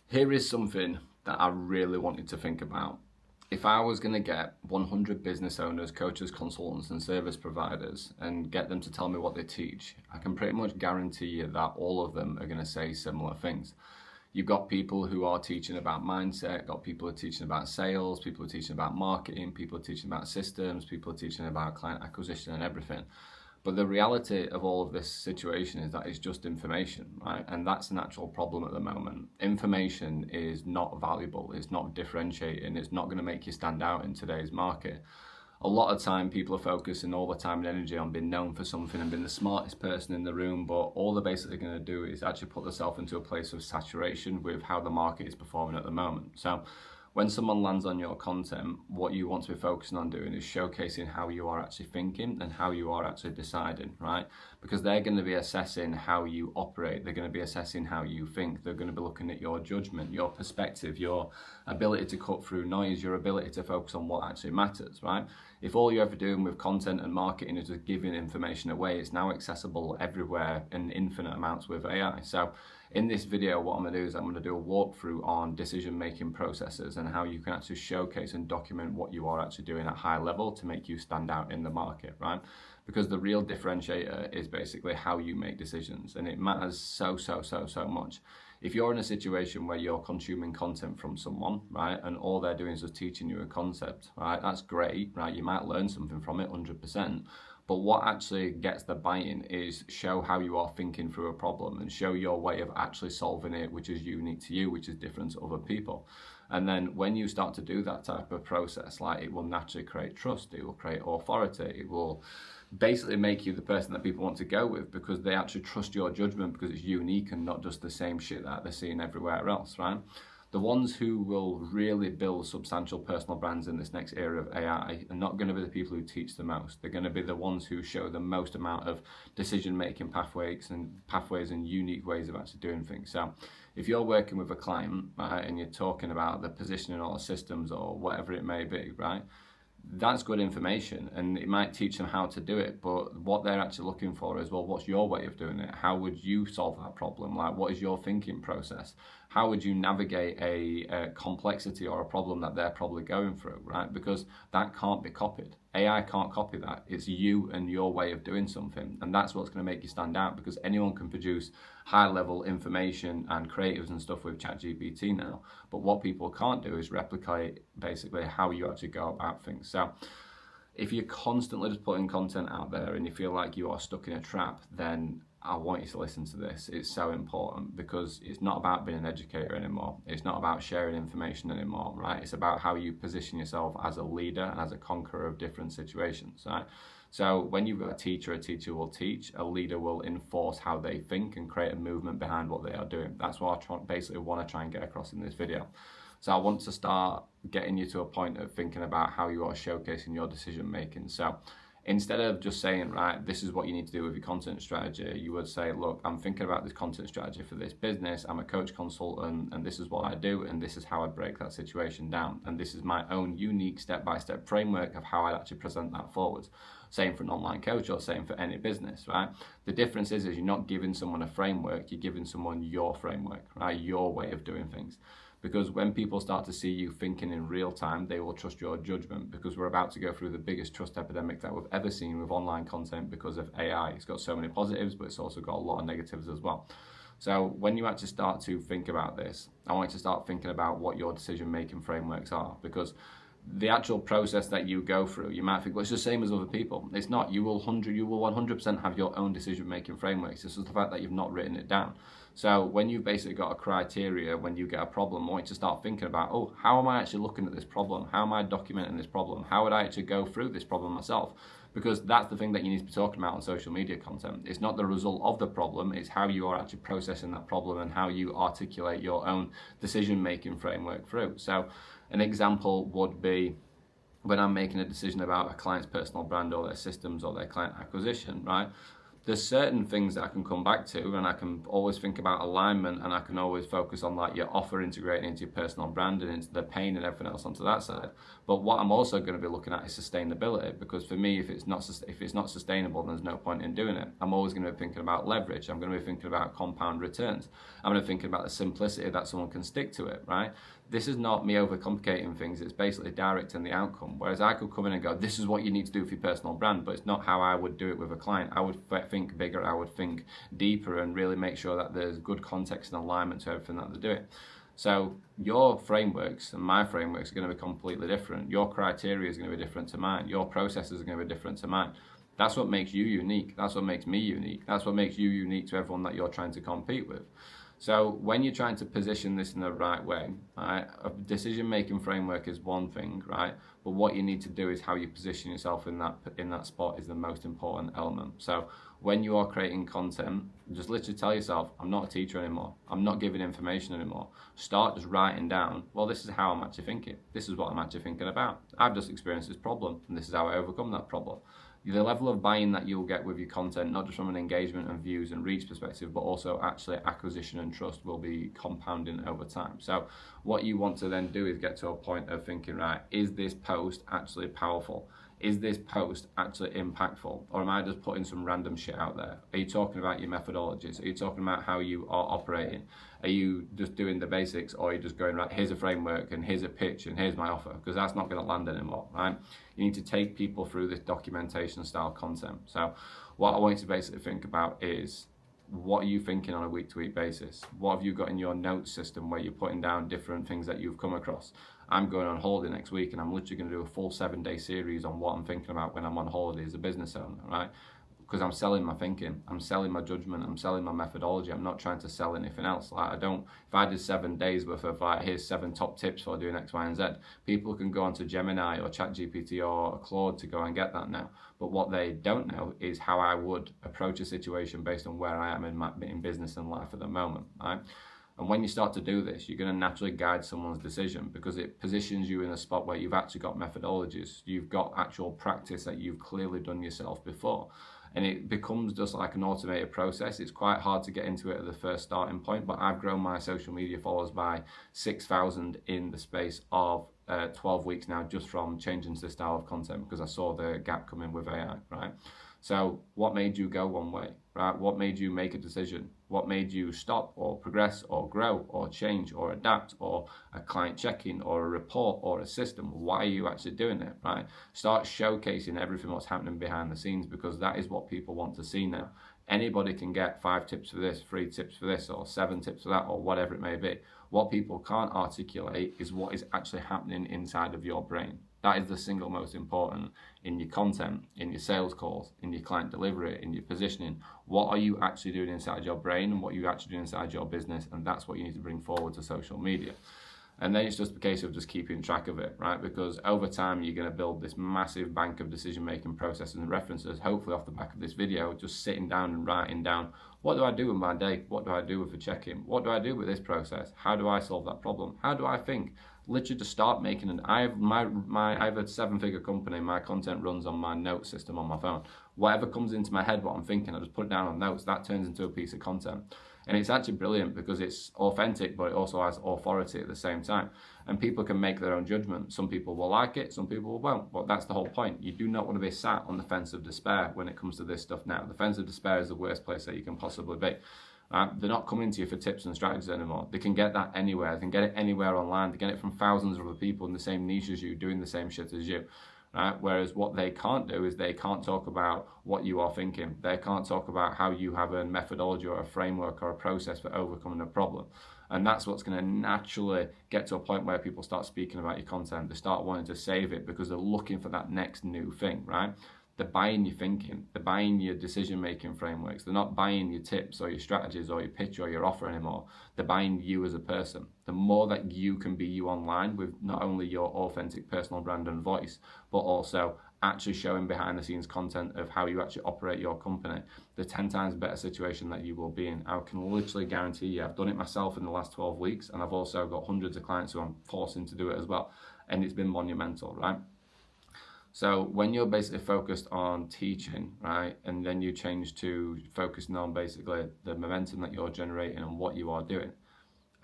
Here is something that I really wanted to think about. If I was going to get 100 business owners, coaches, consultants, and service providers and get them to tell me what they teach, I can pretty much guarantee you that all of them are going to say similar things. You've got people who are teaching about mindset, got people who are teaching about sales, people who are teaching about marketing, people who are teaching about systems, people who are teaching about client acquisition and everything. But the reality of all of this situation is that it's just information, right? And that's an actual problem at the moment. Information is not valuable, it's not differentiating, it's not going to make you stand out in today's market. A lot of time people are focusing all the time and energy on being known for something and being the smartest person in the room, but all they're basically going to do is actually put themselves into a place of saturation with how the market is performing at the moment. So when someone lands on your content, what you want to be focusing on doing is showcasing how you are actually thinking and how you are actually deciding, right? Because they're going to be assessing how you operate. They're going to be assessing how you think. They're going to be looking at your judgment, your perspective, your ability to cut through noise, your ability to focus on what actually matters, right? If all you're ever doing with content and marketing is just giving information away, it's now accessible everywhere in infinite amounts with AI. So in this video, what I'm going to do is I'm going to do a walkthrough on decision-making processes and how you can actually showcase and document what you are actually doing at high level to make you stand out in the market, right? Because the real differentiator is basically how you make decisions, and it matters so much. If you're in a situation where you're consuming content from someone, right, and all they're doing is just teaching you a concept, right, that's great, right, you might learn something from it 100%, but what actually gets the buy-in is show how you are thinking through a problem and show your way of actually solving it, which is unique to you, which is different to other people. And then when you start to do that type of process, like, it will naturally create trust, it will create authority, it will basically make you the person that people want to go with because they actually trust your judgment because it's unique and not just the same shit that they're seeing everywhere else, right? The ones who will really build substantial personal brands in this next era of AI are not going to be the people who teach the most. They're going to be the ones who show the most amount of decision-making pathways and unique ways of actually doing things. So if you're working with a client, right, and you're talking about the positioning or systems or whatever it may be, right, that's good information and it might teach them how to do it, but what they're actually looking for is, well, what's your way of doing it? How would you solve that problem? Like, what is your thinking process? How would you navigate a complexity or a problem that they're probably going through, right? Because that can't be copied. AI can't copy that. It's you and your way of doing something, and that's what's going to make you stand out, because anyone can produce high-level information and creatives and stuff with ChatGPT now, but what people can't do is replicate basically how you actually go about things. So if you're constantly just putting content out there and you feel like you are stuck in a trap, then I want you to listen to this. It's so important because it's not about being an educator anymore. It's not about sharing information anymore, right? It's about how you position yourself as a leader and as a conqueror of different situations, right? So when you've got a teacher will teach, a leader will enforce how they think and create a movement behind what they are doing. That's what I basically want to try and get across in this video. So I want to start getting you to a point of thinking about how you are showcasing your decision making. So instead of just saying, right, this is what you need to do with your content strategy, you would say, look, I'm thinking about this content strategy for this business. I'm a coach consultant and this is what I do and this is how I break that situation down. And this is my own unique step-by-step framework of how I'd actually present that forward. Same for an online coach or same for any business, right? The difference is you're not giving someone a framework, you're giving someone your framework, right? Your way of doing things. Because when people start to see you thinking in real time, they will trust your judgment, because we're about to go through the biggest trust epidemic that we've ever seen with online content because of AI. It's got so many positives, but it's also got a lot of negatives as well. So when you actually start to think about this, I want you to start thinking about what your decision-making frameworks are, because the actual process that you go through, you might think, well, it's the same as other people. It's not. You will 100% have your own decision-making frameworks. This is the fact that you've not written it down. So when you've basically got a criteria, when you get a problem, I want you to start thinking about, oh, how am I actually looking at this problem? How am I documenting this problem? How would I actually go through this problem myself? Because that's the thing that you need to be talking about on social media content. It's not the result of the problem, it's how you are actually processing that problem and how you articulate your own decision-making framework through. So an example would be when I'm making a decision about a client's personal brand or their systems or their client acquisition, right? there's certain things that I can come back to, and I can always think about alignment, and I can always focus on like your offer integrating into your personal brand and into the pain and everything else onto that side. But what I'm also going to be looking at is sustainability, because for me, if it's not sustainable, then there's no point in doing it. I'm always going to be thinking about leverage. I'm going to be thinking about compound returns. I'm going to be thinking about the simplicity that someone can stick to it, right? This is not me overcomplicating things. It's basically directing the outcome. Whereas I could come in and go, this is what you need to do for your personal brand, but it's not how I would do it with a client. I would think bigger, I would think deeper, and really make sure that there's good context and alignment to everything that they're doing. So your frameworks and my frameworks are going to be completely different. Your criteria is going to be different to mine. Your processes are going to be different to mine. That's what makes you unique. That's what makes me unique. That's what makes you unique to everyone that you're trying to compete with. So when you're trying to position this in the right way, right, a decision-making framework is one thing, right? But what you need to do is how you position yourself in that spot is the most important element. So when you are creating content, just literally tell yourself, I'm not a teacher anymore. I'm not giving information anymore. Start just writing down, well, this is how I'm actually thinking. This is what I'm actually thinking about. I've just experienced this problem, and this is how I overcome that problem. The level of buy-in that you'll get with your content, not just from an engagement and views and reach perspective, but also actually acquisition and trust, will be compounding over time. So what you want to then do is get to a point of thinking, right, is this post actually powerful? Is this post actually impactful? Or am I just putting some random shit out there? Are you talking about your methodologies? Are you talking about how you are operating? Are you just doing the basics, or are you just going, right, here's a framework and here's a pitch and here's my offer? Because that's not going to land anymore, right? You need to take people through this documentation style content. So what I want you to basically think about is, what are you thinking on a week-to-week basis? What have you got in your notes system where you're putting down different things that you've come across? I'm going on holiday next week, and I'm literally going to do a full 7-day series on what I'm thinking about when I'm on holiday as a business owner, right? Because I'm selling my thinking, I'm selling my judgment, I'm selling my methodology. I'm not trying to sell anything else. Like, if I did 7 days worth of like, here's 7 top tips for doing X, Y, and Z, people can go onto Gemini or ChatGPT or Claude to go and get that now. But what they don't know is how I would approach a situation based on where I am in business and life at the moment, right? And when you start to do this, you're going to naturally guide someone's decision, because it positions you in a spot where you've actually got methodologies, you've got actual practice that you've clearly done yourself before. And it becomes just like an automated process. It's quite hard to get into it at the first starting point, but I've grown my social media followers by 6,000 in the space of 12 weeks now, just from changing to the style of content, because I saw the gap coming with AI, right? So what made you go one way, right? What made you make a decision? What made you stop or progress or grow or change or adapt, or a client check-in or a report or a system? Why are you actually doing it, right? Start showcasing everything what's happening behind the scenes, because that is what people want to see now. Anybody can get 5 tips for this, 3 tips for this, or 7 tips for that, or whatever it may be. What people can't articulate is what is actually happening inside of your brain. That is the single most important in your content, in your sales calls, in your client delivery, in your positioning. What are you actually doing inside your brain, and what are you actually doing inside your business? And that's what you need to bring forward to social media. And then it's just a case of just keeping track of it, right? Because over time, you're going to build this massive bank of decision-making processes and references, hopefully off the back of this video, just sitting down and writing down, what do I do with my day? What do I do with the check-in? What do I do with this process? How do I solve that problem? How do I think? Literally just start making an, I have a 7-figure company. My content runs on my note system on my phone. Whatever comes into my head, what I'm thinking, I just put it down on notes. That turns into a piece of content. And it's actually brilliant because it's authentic, but it also has authority at the same time. And people can make their own judgment. Some people will like it, some people won't. But that's the whole point. You do not want to be sat on the fence of despair when it comes to this stuff now. The fence of despair is the worst place that you can possibly be. They're not coming to you for tips and strategies anymore. They can get that anywhere. They can get it anywhere online. They get it from thousands of other people in the same niche as you, doing the same shit as you. Whereas what they can't do is they can't talk about what you are thinking. They can't talk about how you have a methodology or a framework or a process for overcoming a problem. And that's what's going to naturally get to a point where people start speaking about your content. They start wanting to save it because they're looking for that next new thing, right? They're buying your thinking, they're buying your decision-making frameworks. They're not buying your tips or your strategies or your pitch or your offer anymore. They're buying you as a person. The more that you can be you online with not only your authentic personal brand and voice, but also actually showing behind the scenes content of how you actually operate your company, the 10 times better situation that you will be in. I can literally guarantee you, I've done it myself in the last 12 weeks, and I've also got hundreds of clients who I'm forcing to do it as well. And it's been monumental, right? So when you're basically focused on teaching, right, and then you change to focusing on basically the momentum that you're generating and what you are doing,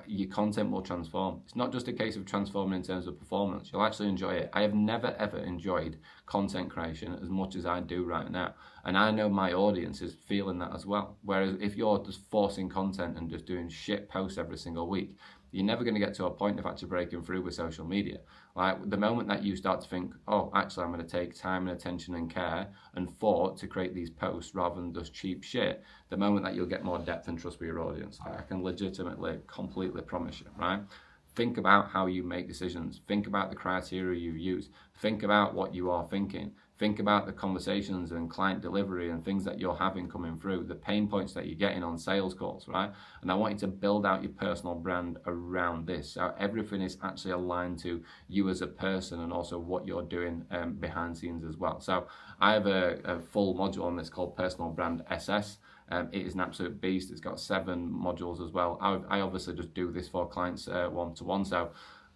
your content will transform. It's not just a case of transforming in terms of performance. You'll actually enjoy it. I have never ever enjoyed content creation as much as I do right now. And I know my audience is feeling that as well. Whereas if you're just forcing content and just doing shit posts every single week, you're never going to get to a point of actually breaking through with social media. Like the moment that you start to think, oh, actually, I'm going to take time and attention and care and thought to create these posts rather than just cheap shit, the moment that you'll get more depth and trust with your audience. I can legitimately, completely promise you, right? Think about how you make decisions. Think about the criteria you use. Think about what you are thinking. Think about the conversations and client delivery and things that you're having coming through, the pain points that you're getting on sales calls, right? And I want you to build out your personal brand around this. So everything is actually aligned to you as a person and also what you're doing behind scenes as well. So I have a full module on this called Personal Brand SS. It is an absolute beast. It's got 7 modules as well. I obviously just do this for clients one-to-one. So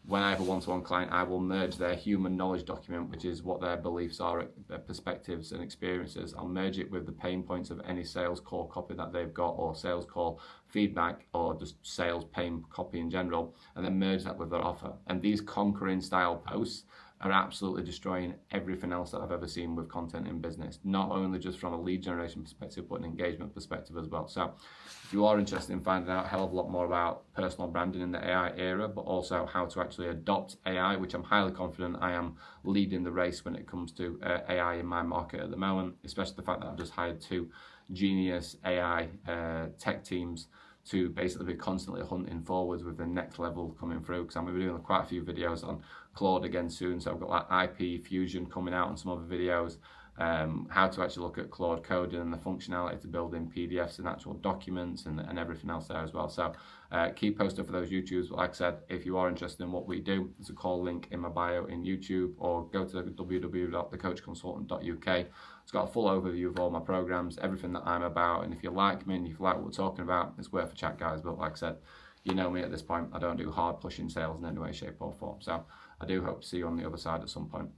when I have a one-to-one client, I will merge their human knowledge document, which is what their beliefs are, their perspectives and experiences. I'll merge it with the pain points of any sales call copy that they've got or sales call feedback or just sales pain copy in general, and then merge that with their offer. And these conquering style posts are absolutely destroying everything else that I've ever seen with content in business, not only just from a lead generation perspective, but an engagement perspective as well. So if you are interested in finding out a hell of a lot more about personal branding in the AI era, but also how to actually adopt AI, which I'm highly confident I am leading the race when it comes to AI in my market at the moment, especially the fact that I've just hired 2 genius AI tech teams to basically be constantly hunting forwards with the next level coming through, because I'm going to be doing quite a few videos on Claude again soon. So I've got like IP Fusion coming out and some other videos, how to actually look at Claude coding and the functionality to build in PDFs and actual documents and everything else there as well. So keep posted for those YouTubes. But like I said, if you are interested in what we do, there's a call link in my bio in YouTube, or go to www.thecoachconsultant.uk. It's got a full overview of all my programs, everything that I'm about. And if you like me and if you like what we're talking about, it's worth a chat, guys. But like I said, you know me at this point. I don't do hard pushing sales in any way, shape or form. So I do hope to see you on the other side at some point.